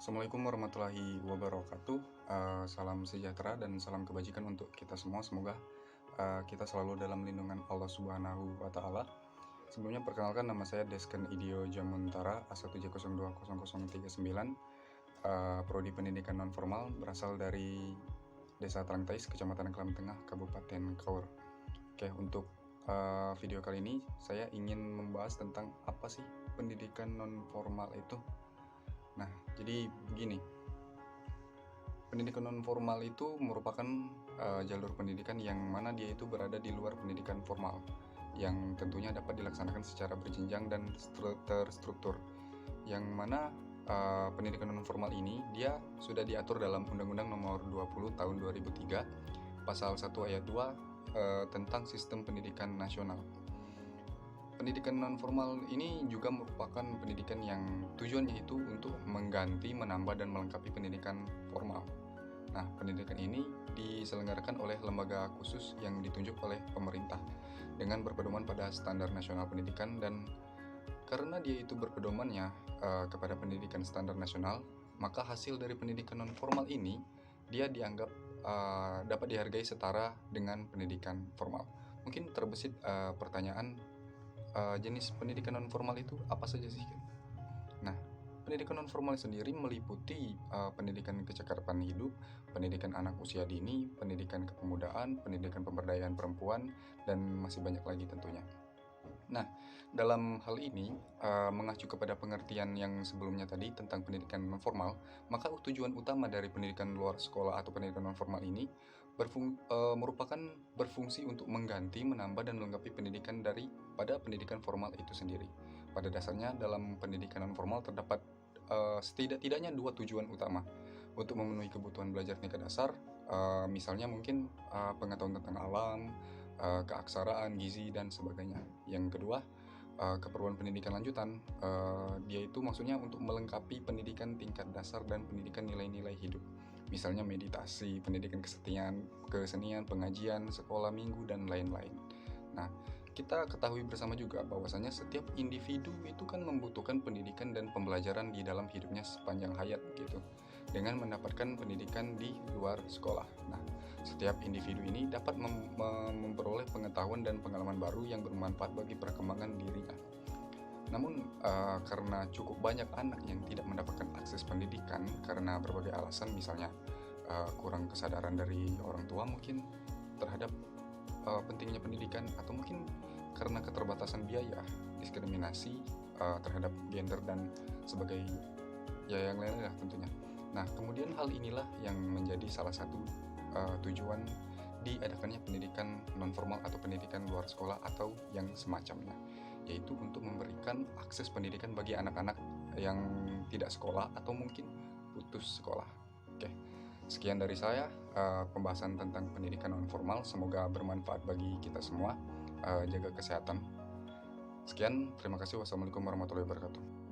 Assalamualaikum warahmatullahi wabarakatuh. Salam sejahtera dan salam kebajikan untuk kita semua. Semoga kita selalu dalam lindungan Allah Subhanahu wa Ta'ala. Sebelumnya, perkenalkan, nama saya Desken Idio Jamuntara, A170200039, Prodi Pendidikan Nonformal, berasal dari Desa Trangtais, Kecamatan Kelamin Tengah, Kabupaten Kaur. Oke, untuk video kali ini saya ingin membahas tentang apa sih pendidikan nonformal itu. Nah, jadi begini, pendidikan nonformal itu merupakan jalur pendidikan yang mana dia itu berada di luar pendidikan formal, yang tentunya dapat dilaksanakan secara berjenjang dan terstruktur, yang mana pendidikan nonformal ini dia sudah diatur dalam Undang-Undang Nomor 20 Tahun 2003, Pasal 1 Ayat 2 tentang Sistem Pendidikan Nasional. Pendidikan nonformal ini juga merupakan pendidikan yang tujuannya itu untuk mengganti, menambah, dan melengkapi pendidikan formal. Nah, pendidikan ini diselenggarakan oleh lembaga khusus yang ditunjuk oleh pemerintah dengan berpedoman pada standar nasional pendidikan, dan karena dia itu berpedomannya kepada pendidikan standar nasional, maka hasil dari pendidikan nonformal ini dia dianggap dapat dihargai setara dengan pendidikan formal. Mungkin terbesit pertanyaan, jenis pendidikan nonformal itu apa saja sih? Nah, pendidikan nonformal sendiri meliputi pendidikan kecakapan hidup, pendidikan anak usia dini, pendidikan kepemudaan, pendidikan pemberdayaan perempuan, dan masih banyak lagi tentunya. Nah, dalam hal ini, mengacu kepada pengertian yang sebelumnya tadi tentang pendidikan nonformal, maka tujuan utama dari pendidikan luar sekolah atau pendidikan nonformal ini merupakan berfungsi untuk mengganti, menambah, dan melengkapi pendidikan daripada pendidikan formal itu sendiri. Pada dasarnya, dalam pendidikan nonformal terdapat setidak-tidaknya dua tujuan utama untuk memenuhi kebutuhan belajar tingkat dasar, misalnya mungkin pengetahuan tentang alam, keaksaraan, gizi, dan sebagainya. Yang kedua, keperluan pendidikan lanjutan, dia itu maksudnya untuk melengkapi pendidikan tingkat dasar dan pendidikan nilai-nilai hidup, misalnya meditasi, pendidikan kesenian, pengajian, sekolah minggu, dan lain-lain. Nah, kita ketahui bersama juga bahwasanya setiap individu itu kan membutuhkan pendidikan dan pembelajaran di dalam hidupnya sepanjang hayat gitu, dengan mendapatkan pendidikan di luar sekolah. Nah, setiap individu ini dapat memperoleh pengetahuan dan pengalaman baru yang bermanfaat bagi perkembangan dirinya. Namun, karena cukup banyak anak yang tidak mendapatkan akses pendidikan karena berbagai alasan, misalnya kurang kesadaran dari orang tua mungkin terhadap pentingnya pendidikan, atau mungkin karena keterbatasan biaya, diskriminasi terhadap gender, dan sebagai yang lain-lain lah tentunya. Nah, kemudian hal inilah yang menjadi salah satu tujuan diadakannya pendidikan nonformal atau pendidikan luar sekolah atau yang semacamnya, yaitu untuk memberikan akses pendidikan bagi anak-anak yang tidak sekolah atau mungkin putus sekolah. Oke, sekian dari saya pembahasan tentang pendidikan nonformal. Semoga bermanfaat bagi kita semua. Jaga kesehatan. Sekian, terima kasih. Wassalamualaikum warahmatullahi wabarakatuh.